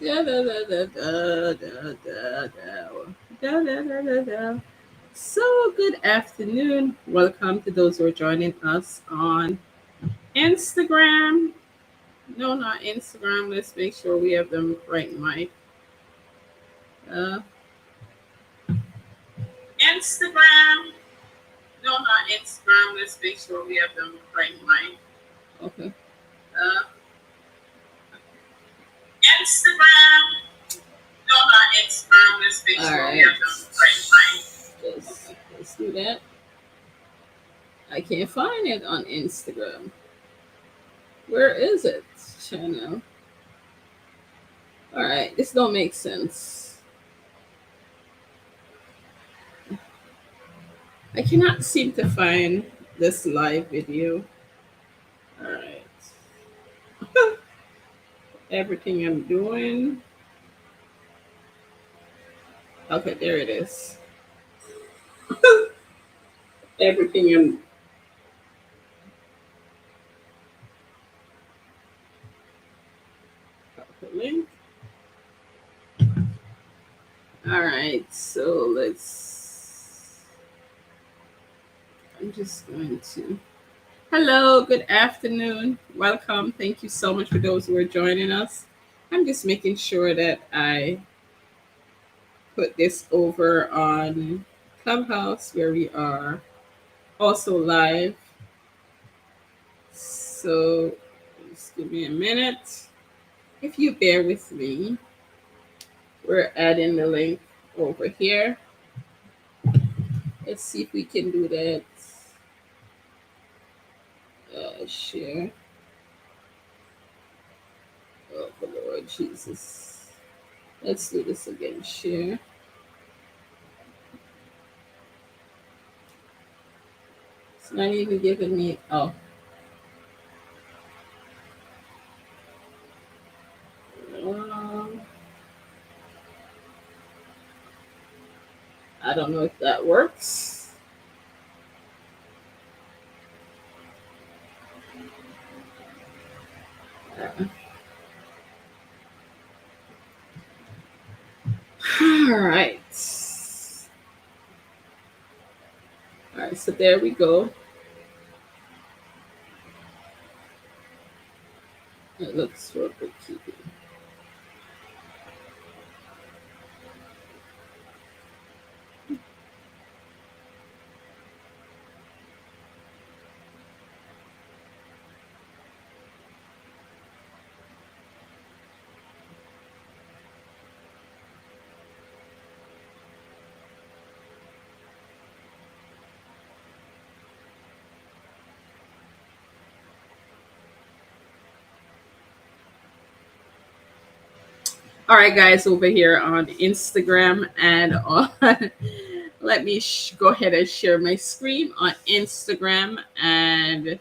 Da, da, da, da, da, da, da, da. Da, da, da, da, da. So, good afternoon. Welcome to those who are joining us on Instagram. No, not Instagram. Let's make sure we have them right, Mike. Uh, Instagram. No, not Instagram. Let's make sure we have them right, Mike. Okay. Uh, Instagram. No, not Instagram. Let's make sure we have them right, Mike. Let's do that. I can't find it on Instagram. Where is it? Channel. All right, this don't make sense. I cannot seem to find this live video. All right. Everything I'm doing. Okay, there it is. Everything I'm. Copy link. All right, so let's. I'm just going to. Hello, good afternoon. Welcome. Thank you so much for those who are joining us. I'm just making sure that I put this over on Clubhouse where we are also live. So just give me a minute. If you bear with me, we're adding the link over here. Let's see if we can do that. Share. Oh, the Lord Jesus. Let's do this again. Share. It's not even giving me. Oh. I don't know if that works. All right. All right, so there we go. It looks for bookkeeping. All right, guys, over here on Instagram and on. Let me go ahead and share my screen on Instagram and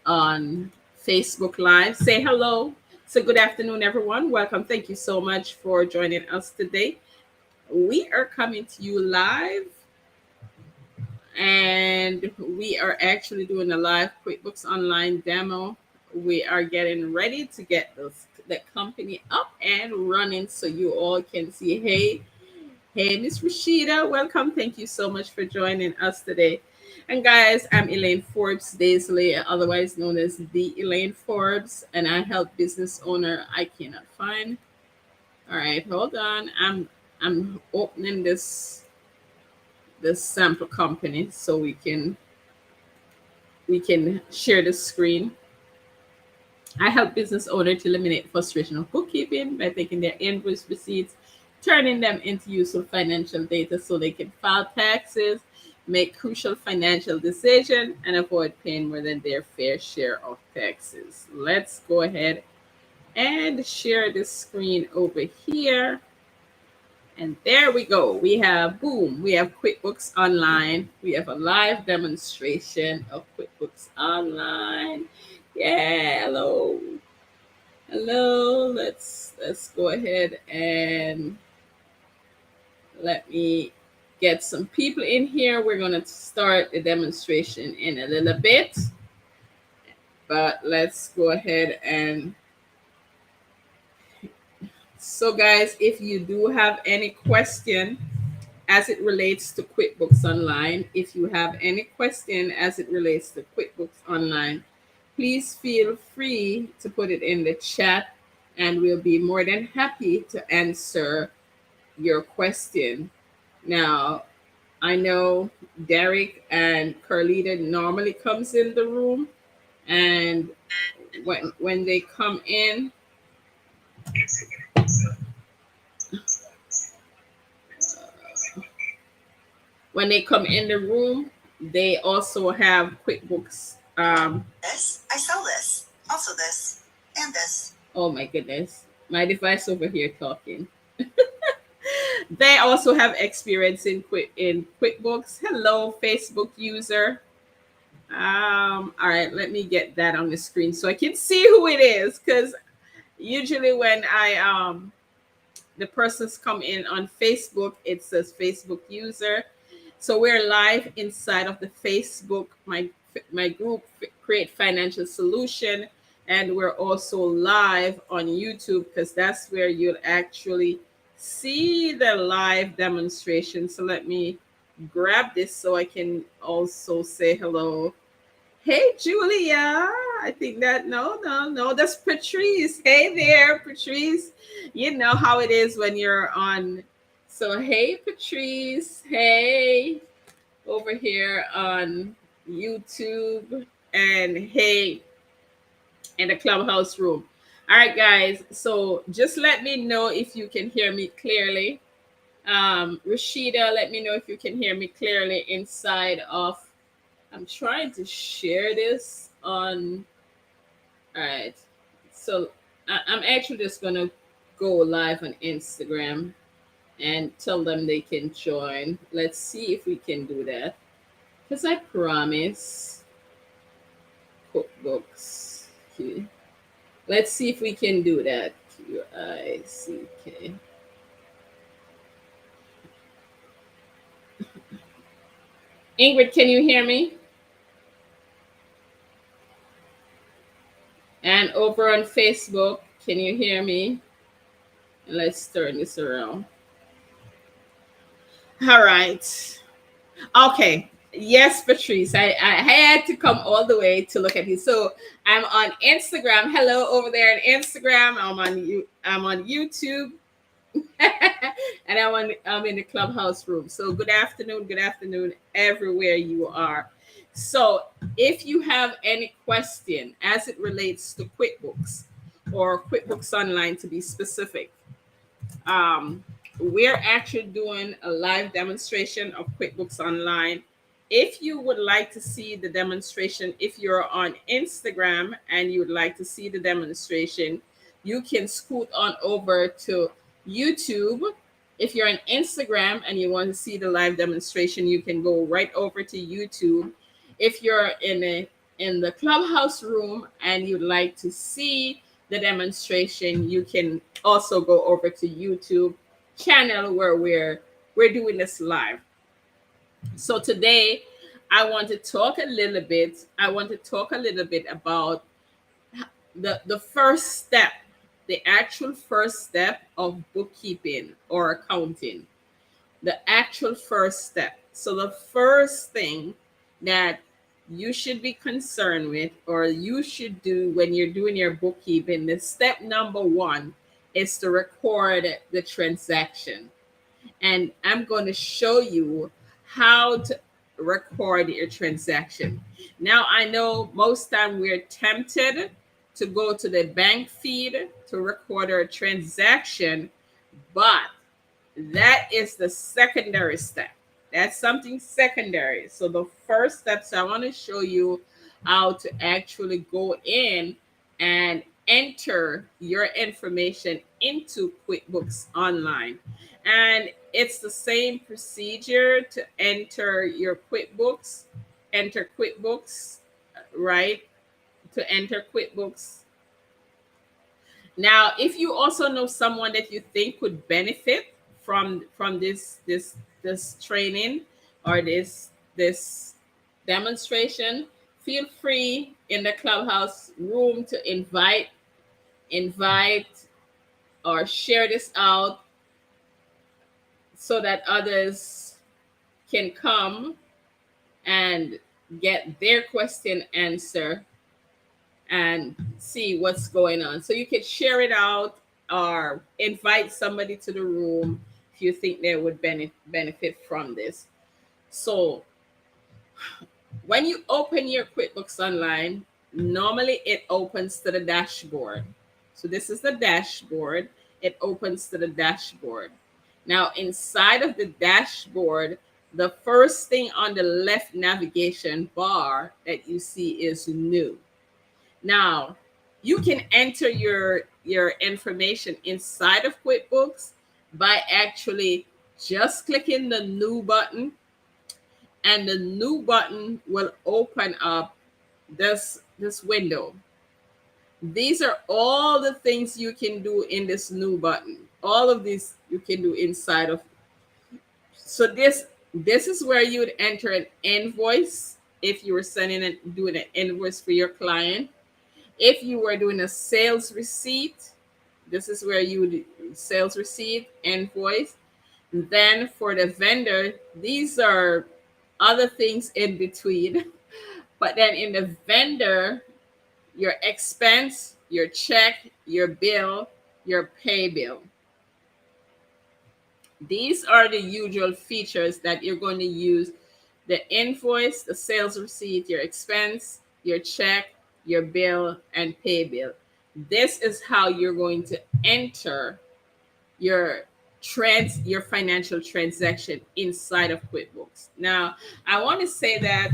on Facebook Live. Say hello. So, good afternoon, everyone. Welcome. Thank you so much for joining us today. We are coming to you live, and we are actually doing a live QuickBooks Online demo. We are getting ready to get the company up and running so you all can see. Hey, Miss Rashida, welcome. Thank you so much for joining us today. And guys, I'm Elaine Forbes Daisley, otherwise known as the Elaine Forbes, and I help business owner I cannot find. All right, hold on. I'm opening this sample company so we can share the screen. I help business owners to eliminate frustration of bookkeeping by taking their invoice receipts, turning them into useful financial data so they can file taxes, make crucial financial decisions, and avoid paying more than their fair share of taxes. Let's go ahead and share the screen over here. And there we go. We have, boom, we have QuickBooks Online. We have a live demonstration of QuickBooks Online. Yeah, hello. Hello. Let's go ahead and let me get some people in here. We're going to start the demonstration in a little bit. But let's go ahead and So, guys, if you do have any question as it relates to QuickBooks Online, if you have any question as it relates to QuickBooks Online, please feel free to put it in the chat and we'll be more than happy to answer your question. Now, I know Derek and Carlita normally comes in the room, and when they come in, when they come in the room, they also have QuickBooks. This, I sell this, also this, and this. Oh my goodness, my device over here talking. They also have experience in QuickBooks. Hello, Facebook user. All right, let me get that on the screen so I can see who it is. Because usually when the persons come in on Facebook, it says Facebook user. So we're live inside of the Facebook, my group, Create Financial Solution, and we're also live on YouTube because that's where you'll actually see the live demonstration. So let me grab this so I can also say hello. Hey, Julia. I think that no, that's Patrice. Hey there, Patrice. You know how it is when you're on. So, hey, Patrice. Hey, over here on YouTube. And hey, in the clubhouse room. All right, guys. So, just let me know if you can hear me clearly. Rashida, let me know if you can hear me clearly inside of. I'm trying to share this on. All right. So I'm actually just going to go live on Instagram and tell them they can join. Let's see if we can do that. Because I promise cookbooks. Okay. Let's see if we can do that. QICK. Ingrid, can you hear me? And over on Facebook, can you hear me? Let's turn this around. All right. Okay. Yes, Patrice. I had to come all the way to look at you. So I'm on Instagram. Hello over there on Instagram. I'm on YouTube. And I'm in the clubhouse room. So good afternoon, everywhere you are. So if you have any question as it relates to QuickBooks or QuickBooks Online to be specific, um, we're actually doing a live demonstration of QuickBooks Online. If you would like to see the demonstration, if you're on Instagram and you would like to see the demonstration, you can scoot on over to YouTube. If you're on Instagram and you want to see the live demonstration, you can go right over to YouTube. If you're in the clubhouse room and you'd like to see the demonstration, you can also go over to YouTube channel where we're doing this live. So today I want to talk a little bit. I want to talk a little bit about the first step, the actual first step of bookkeeping or accounting. The actual first step. So the first thing that you should be concerned with or you should do when you're doing your bookkeeping, the step number one is to record the transaction. And I'm going to show you how to record your transaction. Now, I know most time we're tempted to go to the bank feed to record our transaction, but that is the secondary step. That's something secondary. So the first steps I want to show you how to actually go in and enter your information into QuickBooks Online. And it's the same procedure to enter your QuickBooks, enter QuickBooks, right? To enter QuickBooks. Now, if you also know someone that you think could benefit from this training or this demonstration, feel free in the clubhouse room to invite or share this out so that others can come and get their question answered and see what's going on. So you can share it out or invite somebody to the room if you think they would benefit from this. So when you open your QuickBooks Online, normally it opens to the dashboard. So this is the dashboard. It opens to the dashboard. Now, inside of the dashboard, the first thing on the left navigation bar that you see is new. Now, you can enter your information inside of QuickBooks by actually just clicking the new button, and the new button will open up this window. These are all the things you can do in this new button. All of these you can do inside of. So this is where you would enter an invoice if you were sending and doing an invoice for your client. If you were doing a sales receipt, this is where you would sales receipt, invoice. And then for the vendor, these are other things in between. But then in the vendor, your expense, your check, your bill, your pay bill. These are the usual features that you're going to use: the invoice, the sales receipt, your expense, your check, your bill, and pay bill. This is how you're going to enter your your financial transaction inside of QuickBooks. Now, I want to say that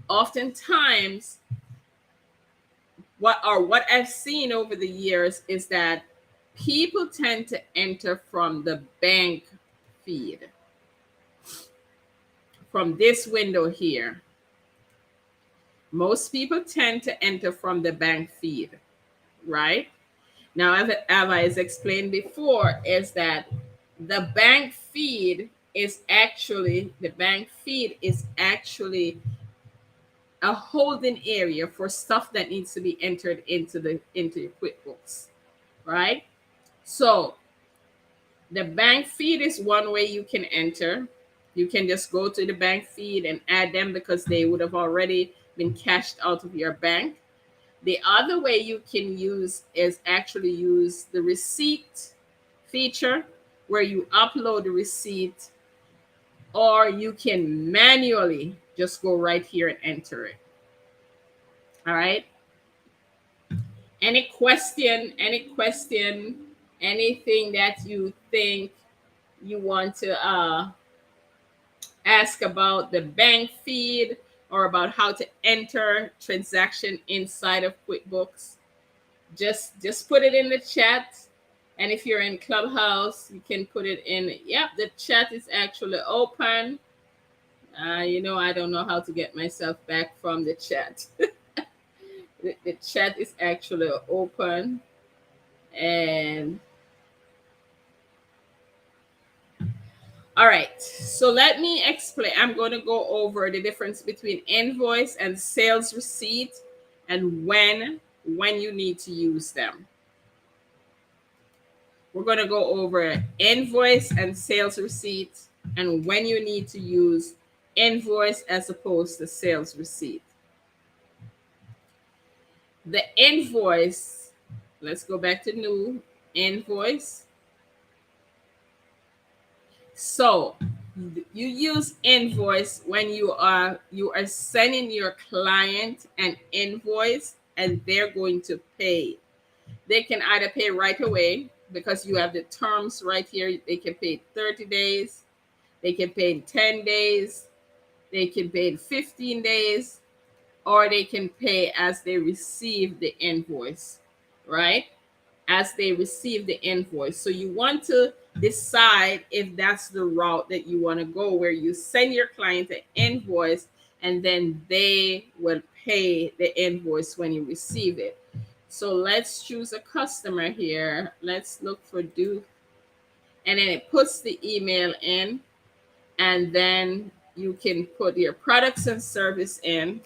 oftentimes what I've seen over the years is that people tend to enter from the bank feed, from this window here. Most people tend to enter from the bank feed, right? Now, as I explained before, is that the bank feed is actually a holding area for stuff that needs to be entered into your QuickBooks, right? So the bank feed is one way you can enter. You can just go to the bank feed and add them because they would have already been cashed out of your bank. The other way you can use is actually use the receipt feature, where you upload the receipt, or you can manually just go right here and enter it. All right. Any question, anything that you think you want to ask about the bank feed or about how to enter transaction inside of QuickBooks, just put it in the chat. And if you're in Clubhouse, you can put it in. Yep, the chat is actually open. I don't know how to get myself back from the chat. The chat is actually open. And all right, so let me explain. I'm going to go over the difference between invoice and sales receipt and when you need to use them. We're going to go over invoice and sales receipt and when you need to use invoice as opposed to sales receipt. The invoice, let's go back to new invoice. So you use invoice when you are sending your client an invoice and they're going to pay. They can either pay right away because you have the terms right here. They can pay 30 days, they can pay in 10 days, they can pay in 15 days, or they can pay as they receive the invoice, right? As they receive the invoice. So you want to decide if that's the route that you want to go, where you send your client an invoice and then they will pay the invoice when you receive it. So let's choose a customer here. Let's look for Duke. And then it puts the email in, and then you can put your products and service in.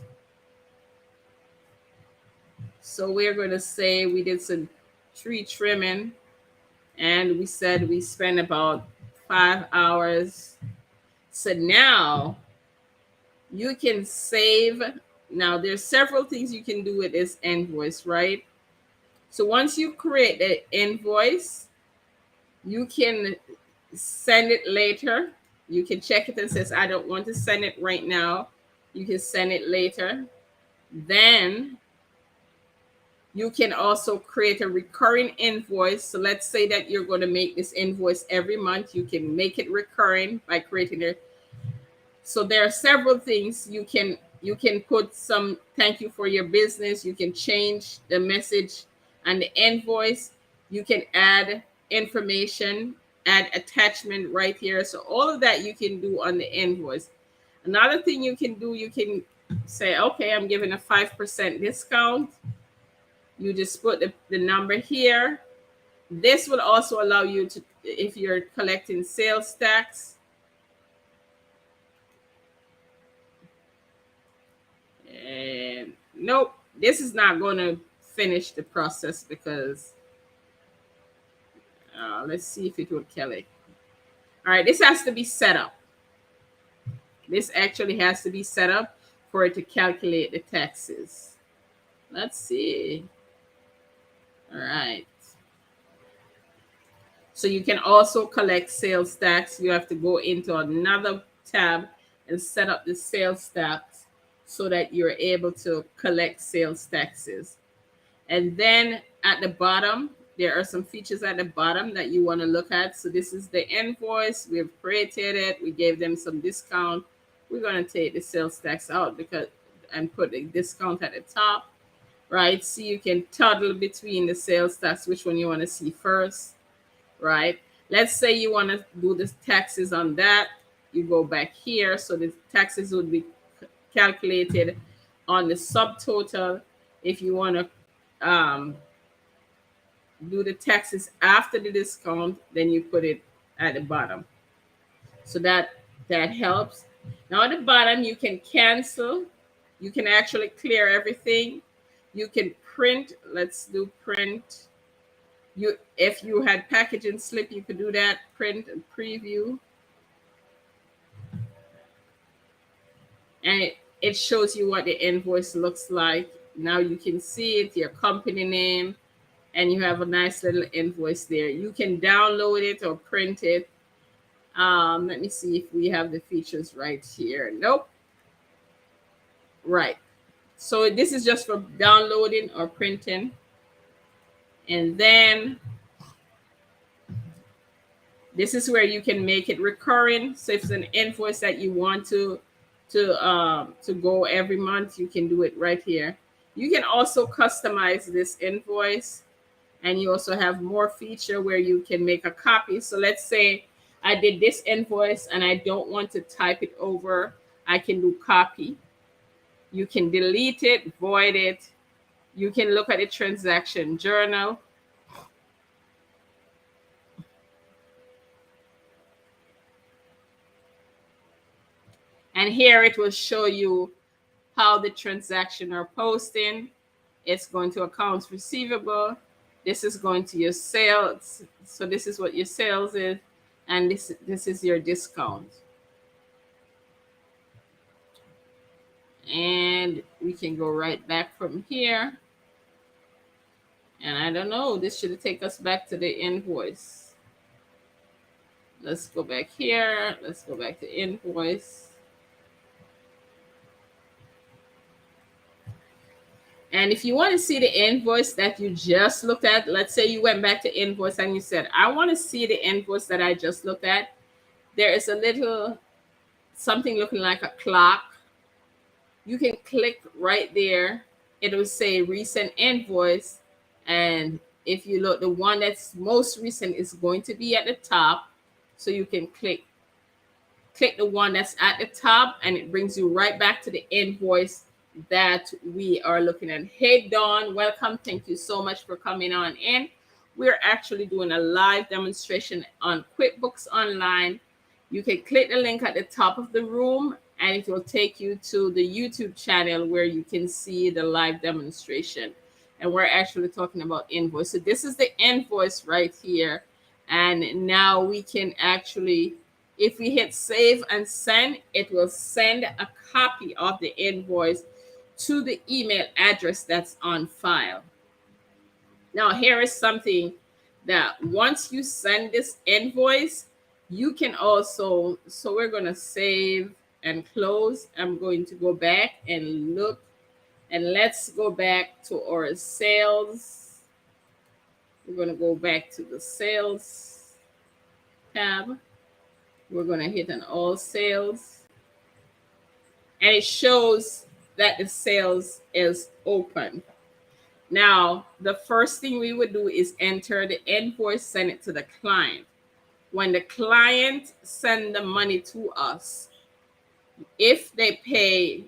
So we're going to say we did some tree trimming. And we said we spent about 5 hours. So now you can save. Now there's several things you can do with this invoice, right? So once you create the invoice, you can send it later. You can check it and says, I don't want to send it right now. You can send it later. Then you can also create a recurring invoice. So let's say that you're going to make this invoice every month. You can make it recurring by creating a. So there are several things you can put some thank you for your business. You can change the message and the invoice. You can add information, add attachment right here. So all of that you can do on the invoice. Another thing you can do, you can say, okay, I'm giving a 5% discount. You just put the number here. This will also allow you to, if you're collecting sales tax, and nope, this is not going to finish the process because let's see if it will kill it. All right, this has to be set up. This actually has to be set up for it to calculate the taxes. Let's see. All right. So you can also collect sales tax. You have to go into another tab and set up the sales tax so that you're able to collect sales taxes. And then at the bottom, there are some features at the bottom that you want to look at. So this is the invoice. We've created it. We gave them some discount. We're going to take the sales tax out and put the discount at the top, right? So you can toggle between the sales tax, which one you want to see first, right? Let's say you want to do the taxes on that. You go back here. So the taxes would be calculated on the subtotal. If you want to do the taxes after the discount, then you put it at the bottom. So that helps. Now at the bottom, you can cancel. You can actually clear everything. You can print. Let's do print. If you had packaging slip, you could do that. Print and preview. And it shows you what the invoice looks like. Now you can see it, your company name, and you have a nice little invoice there. You can download it or print it. Let me see if we have the features right here. Nope. Right. So this is just for downloading or printing. And then this is where you can make it recurring. So if it's an invoice that you want to go every month, you can do it right here. You can also customize this invoice, and you also have more feature where you can make a copy. So let's say I did this invoice and I don't want to type it over. I can do copy. You can delete it, void it. You can look at the transaction journal. And here it will show you how the transaction are posting. It's going to accounts receivable. This is going to your sales. So this is what your sales is. And this is your discount. And we can go right back from here. And I don't know, this should take us back to the invoice. Let's go back here. Let's go back to invoice. And if you want to see the invoice that you just looked at, let's say you went back to invoice and you said, I want to see the invoice that I just looked at. There is a little something looking like a clock. You can click right there. It will say recent invoice. And if you look, the one that's most recent is going to be at the top. So you can click the one that's at the top, and it brings you right back to the invoice that we are looking at. Hey, Dawn, welcome. Thank you so much for coming on in. We're actually doing a live demonstration on QuickBooks Online. You can click the link at the top of the room, and it will take you to the YouTube channel where you can see the live demonstration. And we're actually talking about invoice. So this is the invoice right here. And now we can actually, if we hit save and send, it will send a copy of the invoice to the email address that's on file. Now, here is something that once you send this invoice, you can also, so we're going to save and close. I'm going to go back and look, and let's go back to our sales. We're going to go back to the sales tab. We're going to hit on all sales, and it shows that the sales is open. Now, the first thing we would do is enter the invoice, send it to the client. When the client send the money to us, if they pay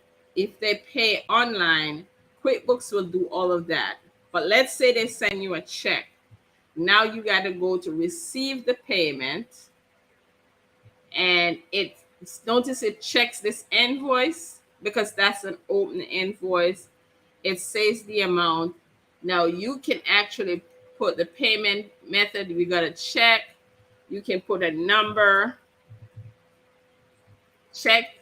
online, QuickBooks will do all of that. But let's say they send you a check. Now you got to go to receive the payment, and notice it checks this invoice because that's an open invoice. It says the amount. Now you can actually put the payment method. We got a check. You can put a number, check,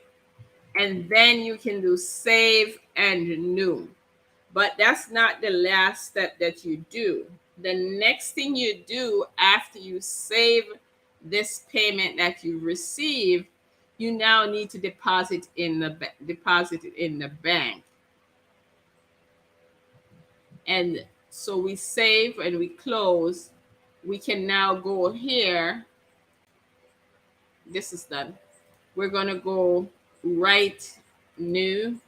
and then you can do save and new. But that's not the last step that you do. The next thing you do after you save this payment that you received, you now need to deposit it in the bank. And so we save and we close. We can now go here. This is done. We're going to go write new,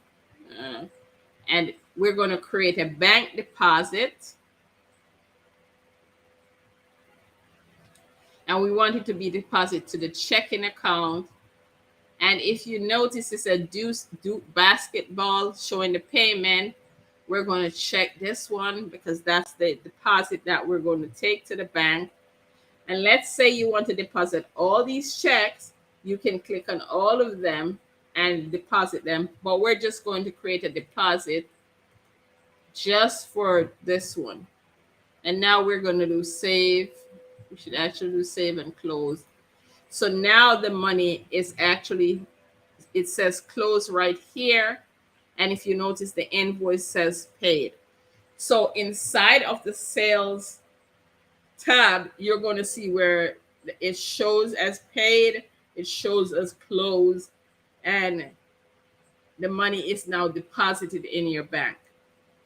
and we're going to create a bank deposit. And we want it to be deposited to the checking account. And if you notice, it's a Duke basketball showing the payment. We're going to check this one because that's the deposit that we're going to take to the bank. And let's say you want to deposit all these checks. You can click on all of them and deposit them. But we're just going to create a deposit just for this one. And now we're going to do save. We should actually do save and close. So now the money is actually, it says close right here. And if you notice, the invoice says paid. So inside of the sales tab, you're going to see where it shows as paid, it shows as closed, and the money is now deposited in your bank.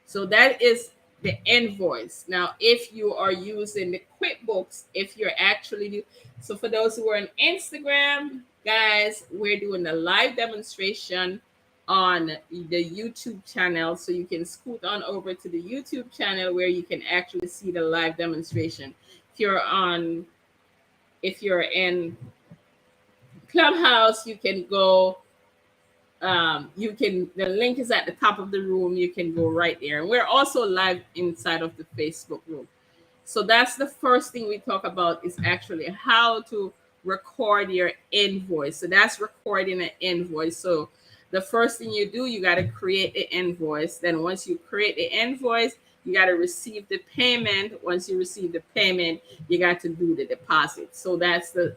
So that is the invoice. Now, if you are using the QuickBooks, if you're actually, so for those who are on Instagram, guys, we're doing a live demonstration on the YouTube channel. So you can scoot on over to the YouTube channel where you can actually see the live demonstration. If you're in Clubhouse, you can go, the link is at the top of the room. You can go right there. And we're also live inside of the Facebook room. So that's the first thing we talk about, is actually how to record your invoice. So that's recording an invoice. So the first thing you do, you got to create the invoice. Then once you create the invoice, you got to receive the payment. Once you receive the payment, you got to do the deposit. So that's the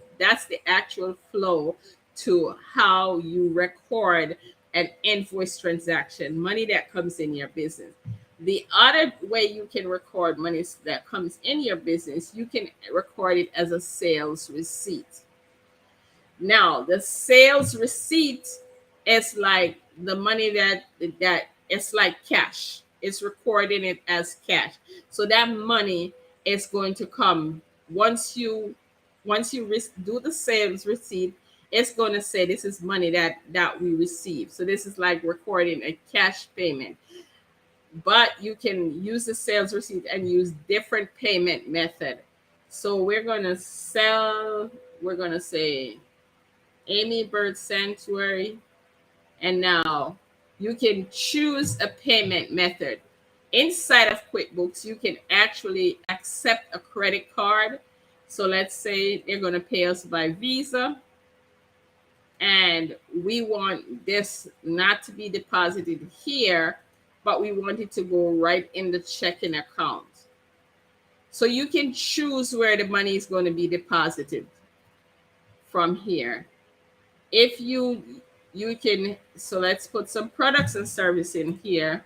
actual flow to how you record an invoice transaction, money that comes in your business. The other way you can record money that comes in your business, you can record it as a sales receipt. Now, the sales receipt is like the money that it's like cash. It's recording it as cash. So that money is going to come once you do the sales receipt. It's going to say this is money that we received. So this is like recording a cash payment. But you can use the sales receipt and use different payment method. So we're going to say Amy Bird Sanctuary. And now you can choose a payment method. Inside of QuickBooks, you can actually accept a credit card. So let's say they're going to pay us by Visa. And we want this not to be deposited here, but we want it to go right in the checking account. So you can choose where the money is going to be deposited from here. If you can, so let's put some products and service in here,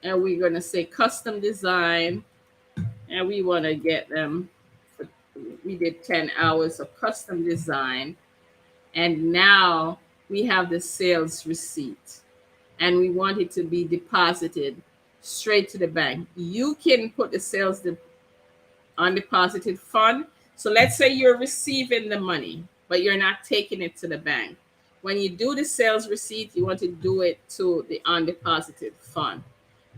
and we're going to say custom design, and we want to get them for, we did 10 hours of custom design, and now we have the sales receipt, and we want it to be deposited straight to the bank. You can put the sales undeposited fund. So let's say you're receiving the money, but you're not taking it to the bank. When you do the sales receipt, you want to do it to the undeposited fund.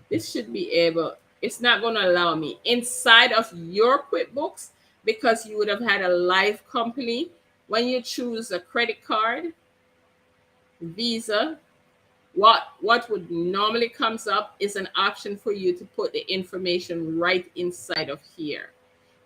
This should be able, it's not going to allow me inside of your QuickBooks because you would have had a live company. When you choose a credit card, Visa, what would normally comes up is an option for you to put the information right inside of here.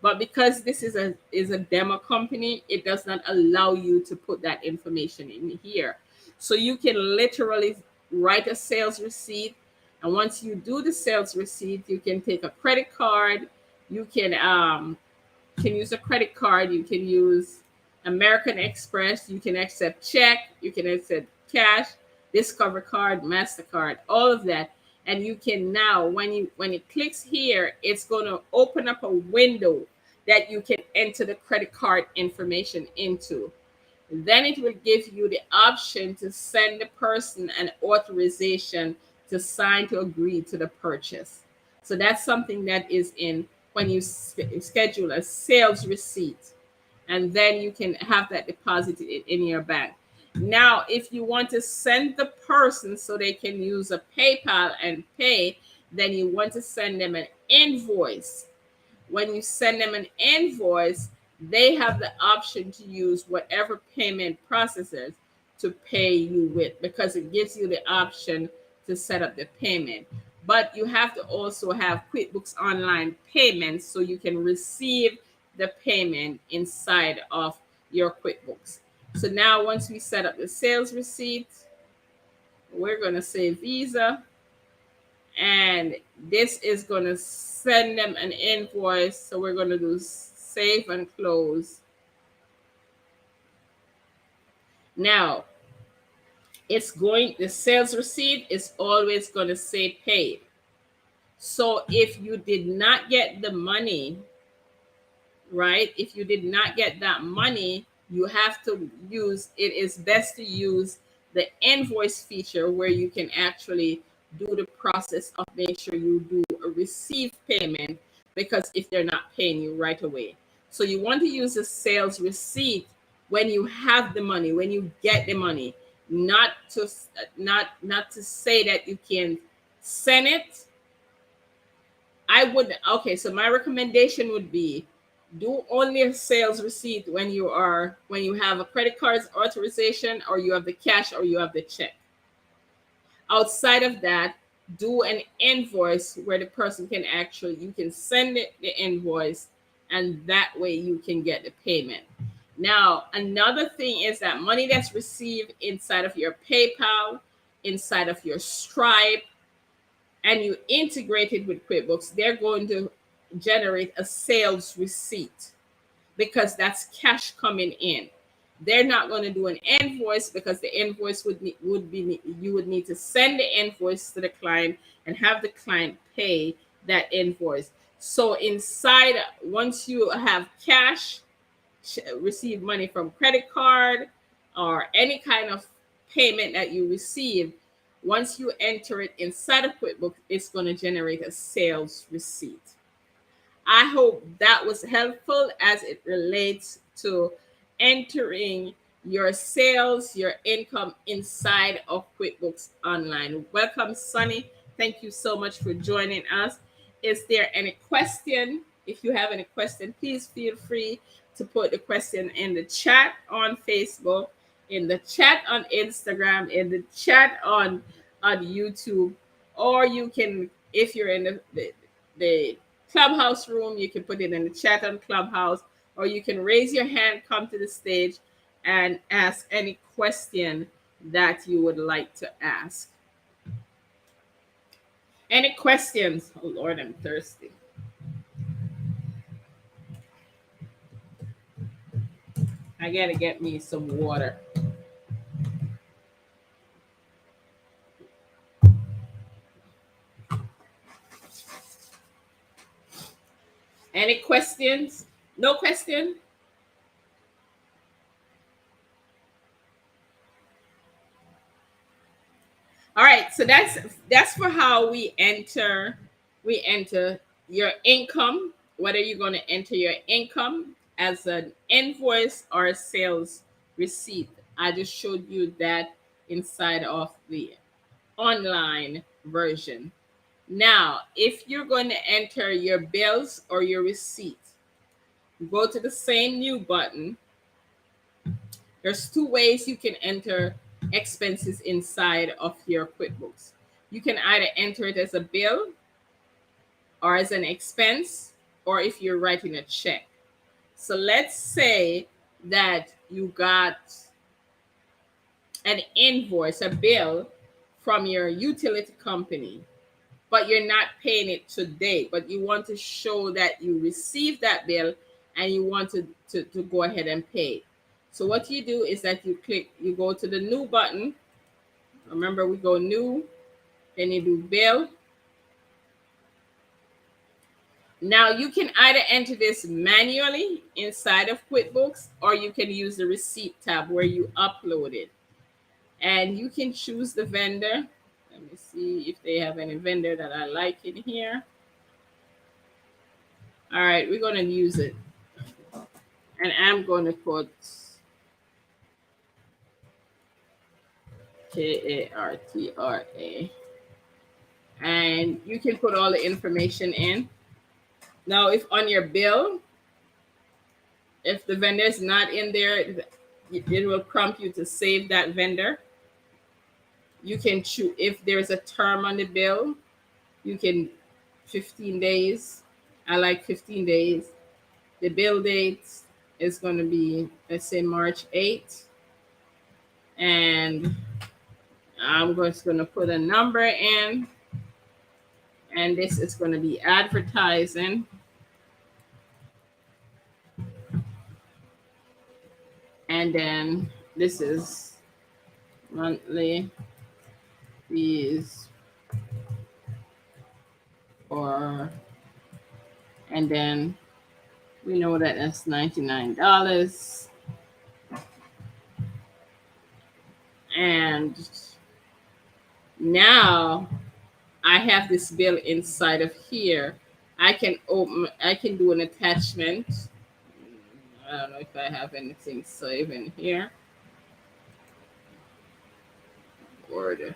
But because this is a demo company, it does not allow you to put that information in here. So you can literally write a sales receipt, and once you do the sales receipt, you can take a credit card. You can use a credit card. You can use American Express. You can accept check. You can accept cash, Discover card, MasterCard, all of that. And you can now, when it clicks here, it's going to open up a window that you can enter the credit card information into. Then it will give you the option to send the person an authorization to sign to agree to the purchase. So that's something that is in when you schedule a sales receipt, and then you can have that deposited in your bank. Now, if you want to send the person so they can use a PayPal and pay, then you want to send them an invoice. When you send them an invoice, they have the option to use whatever payment processors to pay you with, because it gives you the option to set up the payment. But you have to also have QuickBooks Online payments so you can receive the payment inside of your QuickBooks. So now once we set up the sales receipt, we're going to say Visa, and this is going to send them an invoice. So we're going to do save and close. Now, the sales receipt is always going to say paid. So if you did not get the money, right? If you did not get that money, you have to it is best to use the invoice feature where you can actually do the process of make sure you do a receive payment, because if they're not paying you right away. So you want to use a sales receipt when you have the money, when you get the money, not to say that you can send it. Okay, so my recommendation would be do only a sales receipt when you have a credit card's authorization, or you have the cash, or you have the check. Outside of that, do an invoice where the person can you can send it the invoice, and that way you can get the payment. Now, another thing is that money that's received inside of your PayPal, inside of your Stripe, and you integrate it with QuickBooks, they're going to generate a sales receipt, because that's cash coming in. They're not going to do an invoice, because the invoice you would need to send the invoice to the client and have the client pay that invoice. So inside, once you have cash, receive money from credit card or any kind of payment that you receive, once you enter it inside of QuickBooks, it's going to generate a sales receipt. I hope that was helpful as it relates to entering your sales, your income inside of QuickBooks Online. Welcome, Sunny. Thank you so much for joining us. Is there any question? If you have any question, please feel free to put the question in the chat on Facebook, in the chat on Instagram, in the chat on YouTube, or you can, if you're in the Clubhouse room, you can put it in the chat on Clubhouse, or you can raise your hand, come to the stage, and ask any question that you would like to ask. Any questions? Oh Lord, I'm thirsty. I gotta get me some water. Any questions? No question? All right, so that's for how we enter your income, whether you're going to enter your income as an invoice or a sales receipt. I just showed you that inside of the online version. Now, if you're going to enter your bills or your receipts, go to the same new button. There's two ways you can enter expenses inside of your QuickBooks. You can either enter it as a bill or as an expense, or if you're writing a check. So let's say that you got an invoice, a bill from your utility company, but you're not paying it today, but you want to show that you received that bill and you want to go ahead and pay. So what you do is that you go to the new button. Remember, we go new, then you do bill. Now you can either enter this manually inside of QuickBooks, or you can use the receipt tab where you upload it. And you can choose the vendor. Let me see if they have any vendor that I like in here. All right, we're going to use it. And I'm going to put KARTRA. And you can put all the information in. Now, if on your bill, if the vendor is not in there, it will prompt you to save that vendor. You can choose if there's a term on the bill, you can 15 days. I like 15 days. The bill date is going to be, let's say, March 8th. And I'm just going to put a number in. And this is going to be advertising. And then this is monthly fees or, and then we know that that's $99. And now I have this bill inside of here. I can do an attachment. I don't know if I have anything saved in here. Order.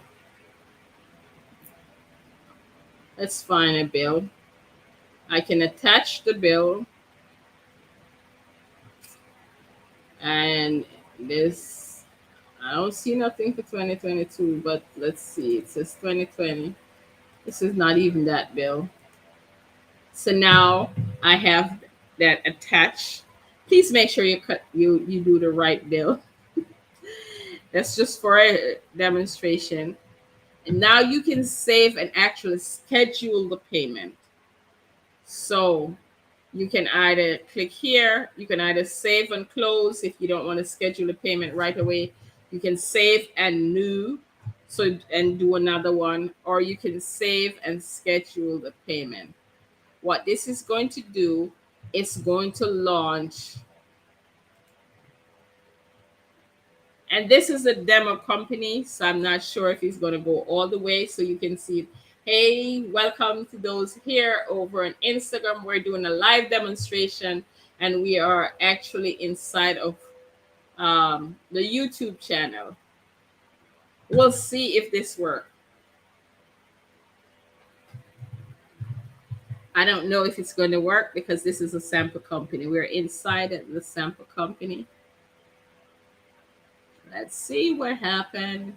Let's find a bill. I can attach the bill. And this, I don't see nothing for 2022, but let's see. It says 2020. This is not even that bill. So now I have that attached. Please make sure you do the right bill. That's just for a demonstration. And now you can save and actually schedule the payment. So you can either click here, you can either save and close if you don't want to schedule a payment right away. You can save and new, and do another one, or you can save and schedule the payment. What this is going to do, it's going to launch. And this is a demo company, so I'm not sure if it's going to go all the way. So you can see, hey, welcome to those here over on Instagram. We're doing a live demonstration, and we are actually inside of the YouTube channel. We'll see if this works. I don't know if it's going to work because this is a sample company. We're inside of the sample company. Let's see what happened.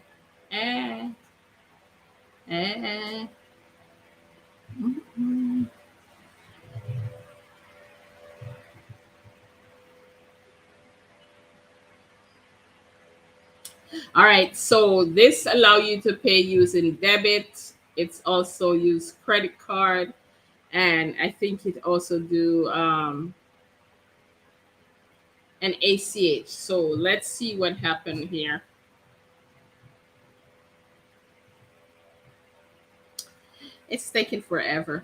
All right, so this allow you to pay using debit. It's also use credit card, and I think it also do and ACH. So let's see what happened here. It's taking forever.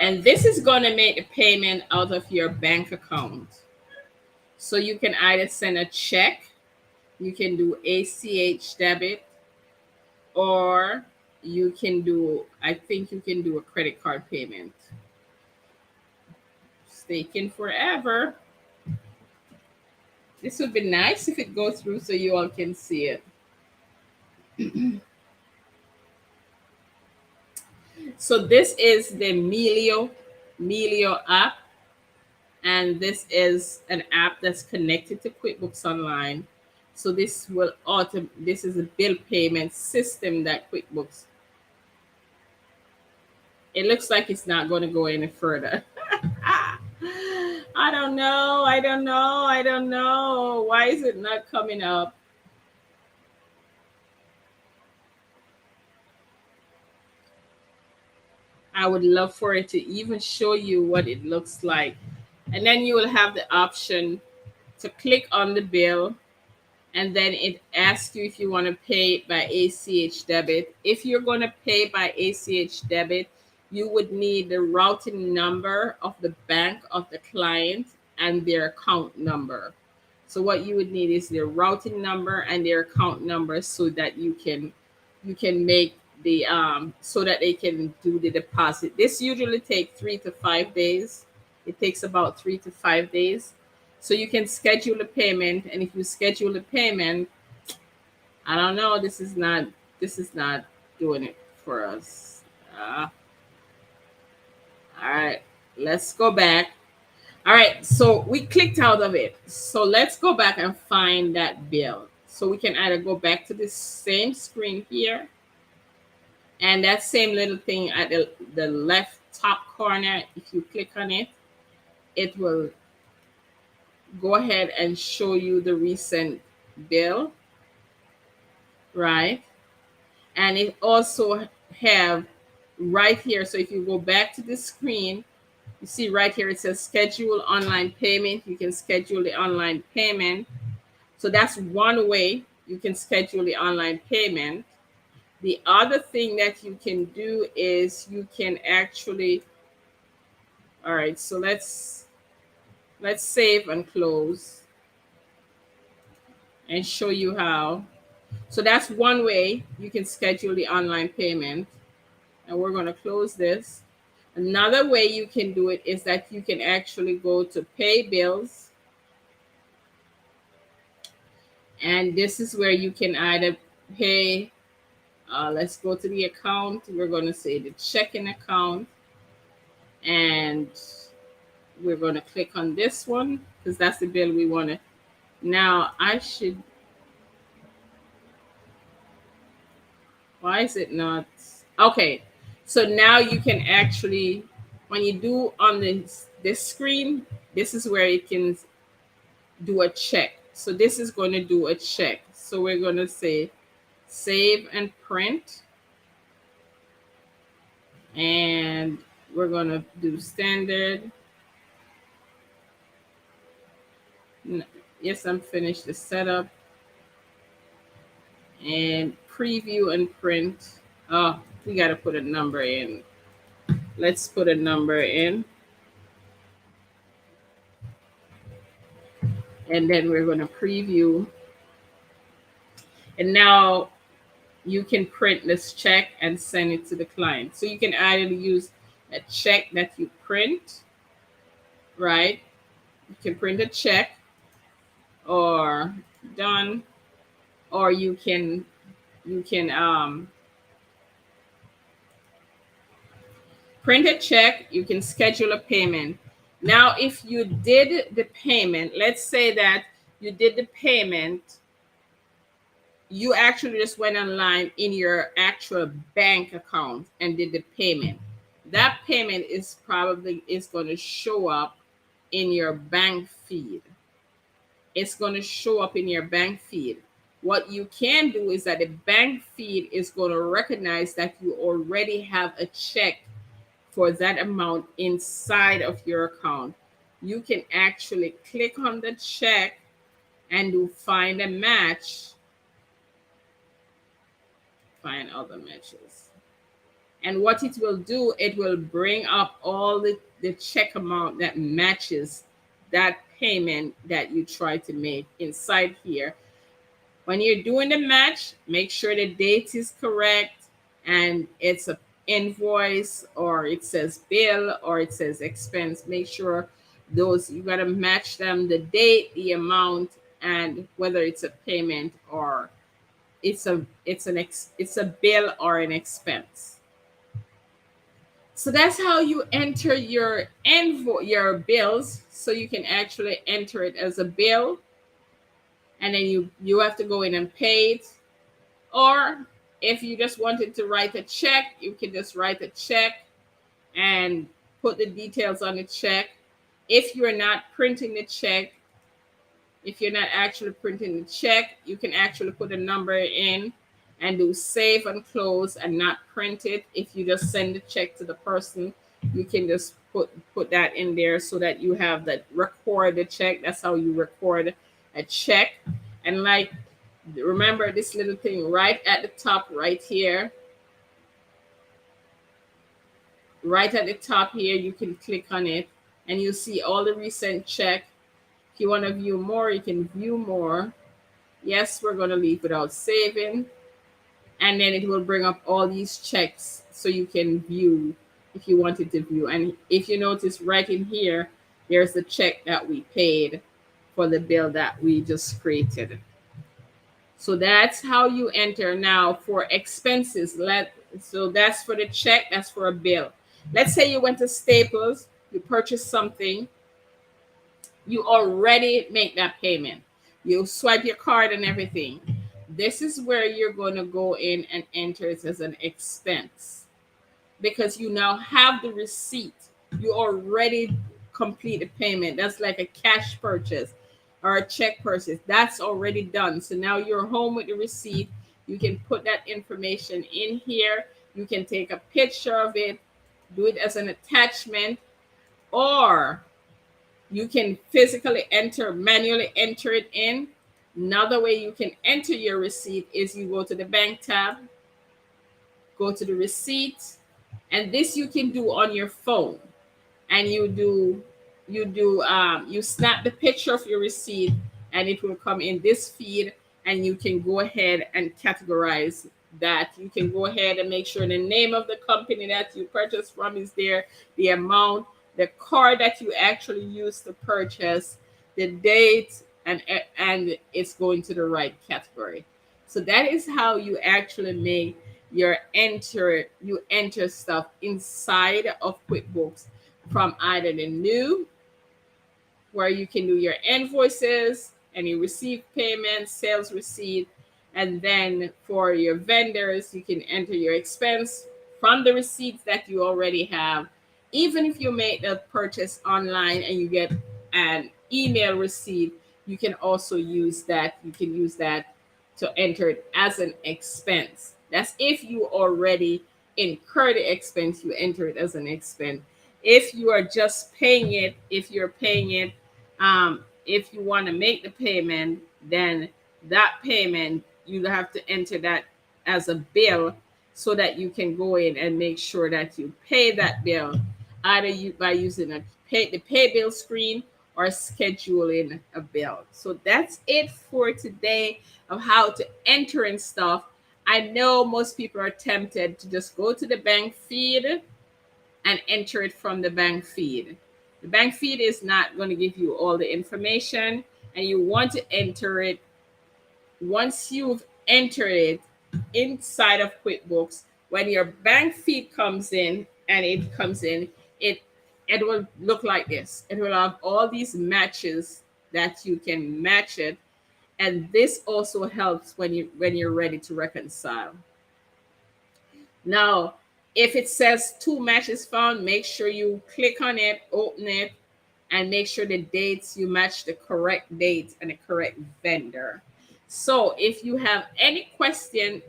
And this is going to make the payment out of your bank account. So you can either send a check, you can do ACH debit, or you can do, I think you can do a credit card payment. It's taking forever. This would be nice if it goes through so you all can see it. So this is the Melio app, and this is an app that's connected to QuickBooks Online. So this will this is a bill payment system that QuickBooks. It looks like it's not going to go any further. I don't know. I don't know. I don't know. Why is it not coming up? I would love for it to even show you what it looks like. And then you will have the option to click on the bill, and then it asks you if you want to pay it by ACH debit. If you're going to pay by ACH debit, you would need the routing number of the bank of the client and their account number. So what you would need is their routing number and their account number so that you can make the so that they can do the deposit. This usually takes 3 to 5 days. It takes about 3 to 5 days. So you can schedule a payment, and if you schedule a payment, I don't know, this is not doing it for us. All right, let's go back. All right, so we clicked out of it. So let's go back and find that bill. So we can either go back to the same screen here, and that same little thing at the left top corner, if you click on it, it will go ahead and show you the recent bill, right? And it also have right here. So if you go back to the screen, you see right here it says schedule online payment. You can schedule the online payment. So that's one way you can schedule the online payment. The other thing that you can do is you can actually, all right, so let's save and close and show you how. So that's one way you can schedule the online payment. And we're going to close this. Another way you can do it is that you can actually go to pay bills. And this is where you can either pay, let's go to the account. We're going to say the checking account. And we're going to click on this one because that's the bill we want to. Now why is it not? Okay. So now you can actually, when you do on this screen, this is where you can do a check. So this is going to do a check. So we're going to say save and print. And we're going to do standard. Yes, I'm finished the setup. And preview and print. Oh, we got to put a number in. Let's put a number in. And then we're going to preview. And now you can print this check and send it to the client. So you can either use a check that you print, right? You can print a check or done, or you can print a check, you can schedule a payment. Now, if you did the payment, let's say that you did the payment, you actually just went online in your actual bank account and did the payment. That payment is going to show up in your bank feed. It's going to show up in your bank feed. What you can do is that the bank feed is going to recognize that you already have a check for that amount inside of your account, you can actually click on the check and do find a match, find other matches. And what it will do, it will bring up all the check amount that matches that payment that you try to make inside here. When you're doing the match, make sure the date is correct and it's a invoice or it says bill or it says expense. Make sure those, you got to match them, the date, the amount, and whether it's a payment or it's a bill or an expense. So that's how you enter your your bills. So you can actually enter it as a bill, and then you have to go in and pay it. Or if you just wanted to write a check, you can just write a check and put the details on the check. If you're not printing the check, if you're not actually printing the check, you can actually put a number in and do save and close and not print it. If you just send the check to the person, you can just put that in there so that you have that record the check. That's how you record a check. And like, remember this little thing right at the top right here, right at the top here, you can click on it and you see all the recent check. If you want to view more, you can view more. Yes, we're going to leave without saving. And then it will bring up all these checks so you can view if you wanted to view. And if you notice right in here, there's the check that we paid for the bill that we just created. So that's how you enter. Now for expenses, so that's for the check, that's for a bill. Let's say you went to Staples, you purchased something, you already make that payment. You swipe your card and everything. This is where you're going to go in and enter it as an expense because you now have the receipt. You already complete the payment. That's like a cash purchase or a check purchase. That's already done. So now you're home with the receipt. You can put that information in here. You can take a picture of it, do it as an attachment, or you can physically manually enter it in. Another way you can enter your receipt is you go to the bank tab, go to the receipt, and this you can do on your phone. And you snap the picture of your receipt and it will come in this feed, and you can go ahead and categorize that. You can go ahead and make sure the name of the company that you purchased from is there, the amount, the card that you actually used to purchase, the date, and it's going to the right category. So that is how you actually make you enter stuff inside of QuickBooks, from either the new, where you can do your invoices and you receive payments, sales receipt, and then for your vendors, you can enter your expense from the receipts that you already have. Even if you make the purchase online and you get an email receipt, you can also use that. You can use that to enter it as an expense. That's if you already incur the expense, you enter it as an expense. If you are just paying it, if you're paying it, if you want to make the payment, then that payment, you have to enter that as a bill so that you can go in and make sure that you pay that bill, either by using the pay bill screen or scheduling a bill. So that's it for today of how to enter in stuff. I know most people are tempted to just go to the bank feed and enter it from the bank feed. The bank feed is not going to give you all the information, and you want to enter it. Once you've entered it inside of QuickBooks, when your bank feed comes in, it it will look like this. It will have all these matches that you can match it, and this also helps when you're ready to reconcile. Now, if it says two matches found, make sure you click on it, open it, and make sure the dates, you match the correct date and the correct vendor. So if you have any question,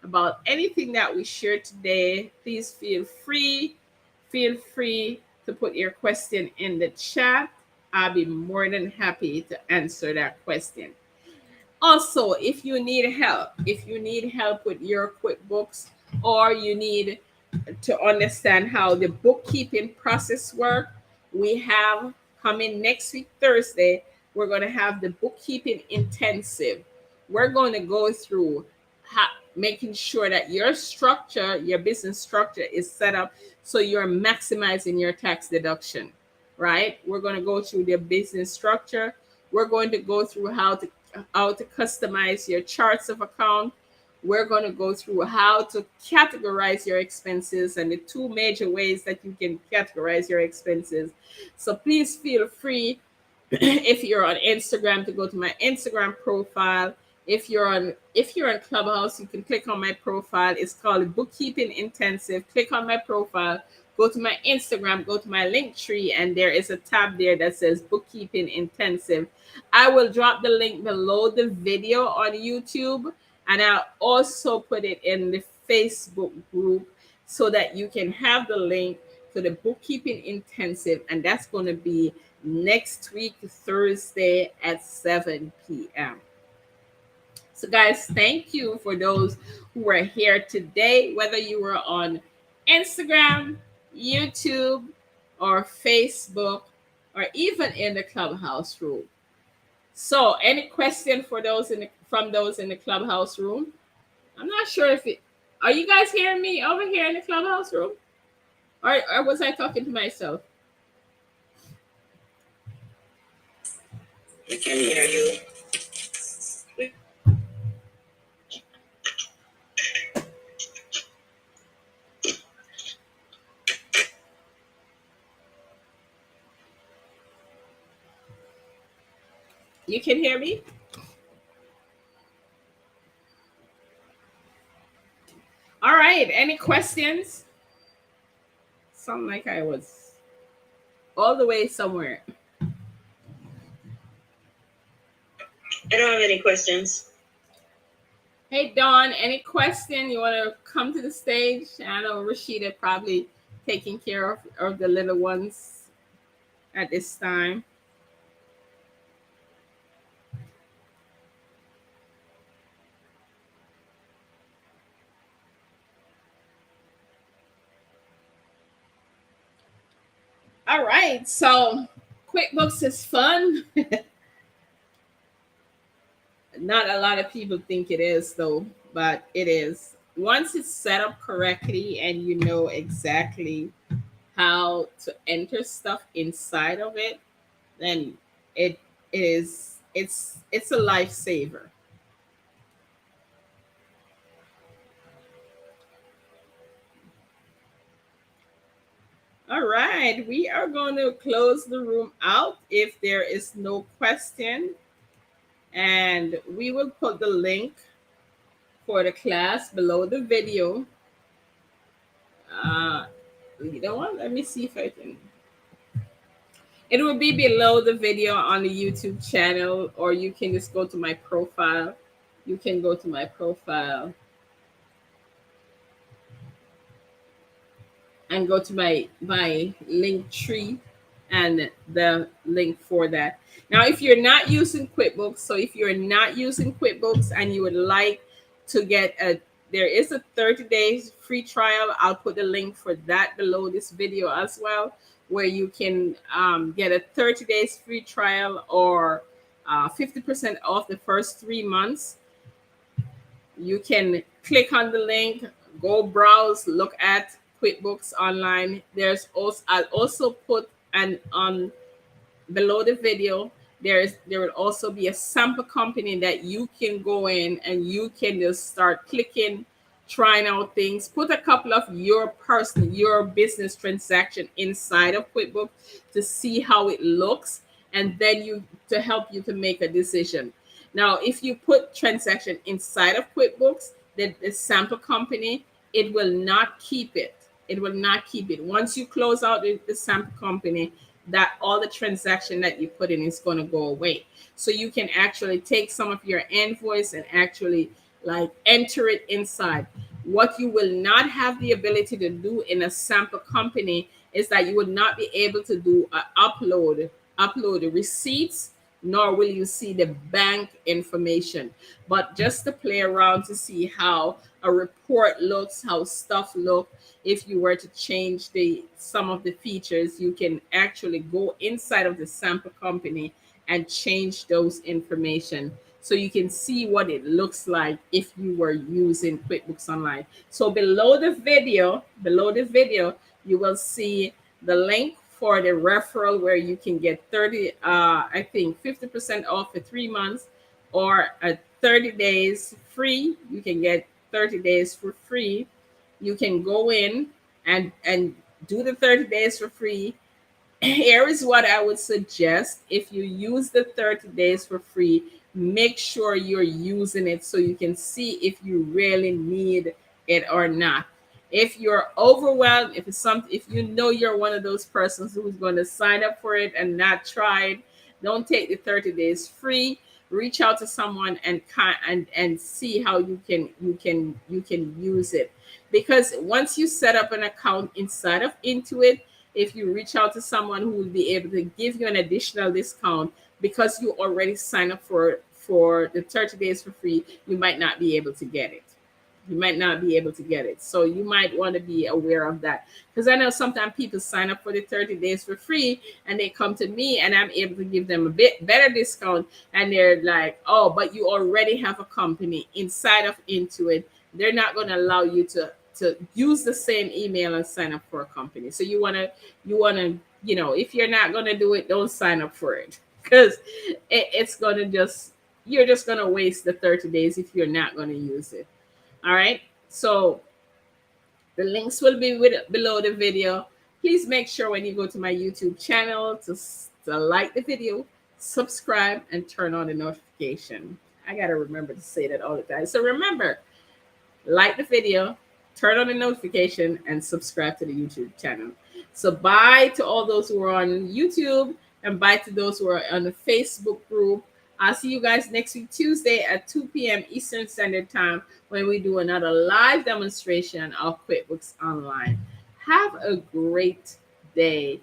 about anything that we shared today, please feel free to put your question in the chat. I'll be more than happy to answer that question. Also, if you need help with your QuickBooks, or you need to understand how the bookkeeping process work, we have coming next week Thursday, we're going to have the bookkeeping intensive. We're going to go through making sure that your business structure is set up so you're maximizing your tax deduction, right? We're going to go through the business structure. We're going to go through how to customize your charts of account. We're going to go through how to categorize your expenses and the two major ways that you can categorize your expenses. So please feel free, if you're on Instagram, to go to my Instagram profile. If you're on Clubhouse, you can click on my profile. It's called Bookkeeping Intensive. Click on my profile, go to my Instagram, go to my link tree, and there is a tab there that says Bookkeeping Intensive. I will drop the link below the video on YouTube, and I'll also put it in the Facebook group so that you can have the link to the Bookkeeping Intensive, and that's going to be next week, Thursday at 7 p.m. So, guys, thank you for those who were here today, whether you were on Instagram, YouTube, or Facebook, or even in the Clubhouse room. So, any question for from those in the Clubhouse room? I'm not sure if it. Are you guys hearing me over here in the Clubhouse room, or was I talking to myself? We can hear you. You can hear me? All right. Any questions? Sound like I was all the way somewhere. I don't have any questions. Hey, Dawn, any question? You want to come to the stage? I know Rashida probably taking care of the little ones at this time. All right. So QuickBooks is fun. Not a lot of people think it is, though, but it is. Once it's set up correctly and you know exactly how to enter stuff inside of it, then it is it's a lifesaver. All right, we are going to close the room out if there is no question, and we will put the link for the class below the video. You know what? Let me see if I can. It will be below the video on the YouTube channel, or you can just go to my profile. You can go to my profile and go to my link tree and the link for that. Now, if you're not using QuickBooks, and you would like to get there is a 30 days free trial. I'll put the link for that below this video as well, where you can get a 30 days free trial, or 50% off the first 3 months. You can click on the link, go browse, look at QuickBooks Online. I'll also put on below the video. There will also be a sample company that you can go in and you can just start clicking, trying out things. Put a couple of your business transaction inside of QuickBooks to see how it looks, and then to help you to make a decision. Now, if you put transaction inside of QuickBooks, the sample company, it will not keep it. It will not keep it. Once you close out the sample company, that all the transaction that you put in is going to go away. So you can actually take some of your invoice and actually like enter it inside. What you will not have the ability to do in a sample company is that you would not be able to do a upload the receipts, nor will you see the bank information. But just to play around to see how a report looks, how stuff look. If you were to change the some of the features, you can actually go inside of the sample company and change those information, so you can see what it looks like if you were using QuickBooks Online. So below the video, you will see the link for the referral where you can get 50% off for 3 months, or 30 days free. You can get 30 days for free. You can go in and do the 30 days for free. Here is what I would suggest. If you use the 30 days for free, make sure you're using it so you can see if you really need it or not. If you're overwhelmed, if you know you're one of those persons who's going to sign up for it and not try it, don't take the 30 days free. Reach out to someone and see how you can use it. Because once you set up an account inside of Intuit, if you reach out to someone who will be able to give you an additional discount because you already signed up for the 30 days for free, you might not be able to get it. You might not be able to get it. So you might want to be aware of that. Because I know sometimes people sign up for the 30 days for free and they come to me and I'm able to give them a bit better discount. And they're like, oh, but you already have a company inside of Intuit. They're not going to allow you to use the same email and sign up for a company. So you want to, if you're not going to do it, don't sign up for it. Because it's going to you're just going to waste the 30 days if you're not going to use it. All right. So the links will be below the video. Please make sure when you go to my YouTube channel to like the video, subscribe, and turn on the notification. I got to remember to say that all the time. So remember, like the video, turn on the notification, and subscribe to the YouTube channel. So bye to all those who are on YouTube, and bye to those who are on the Facebook group. I'll see you guys next week, Tuesday at 2 p.m. Eastern Standard Time, when we do another live demonstration of QuickBooks Online. Have a great day.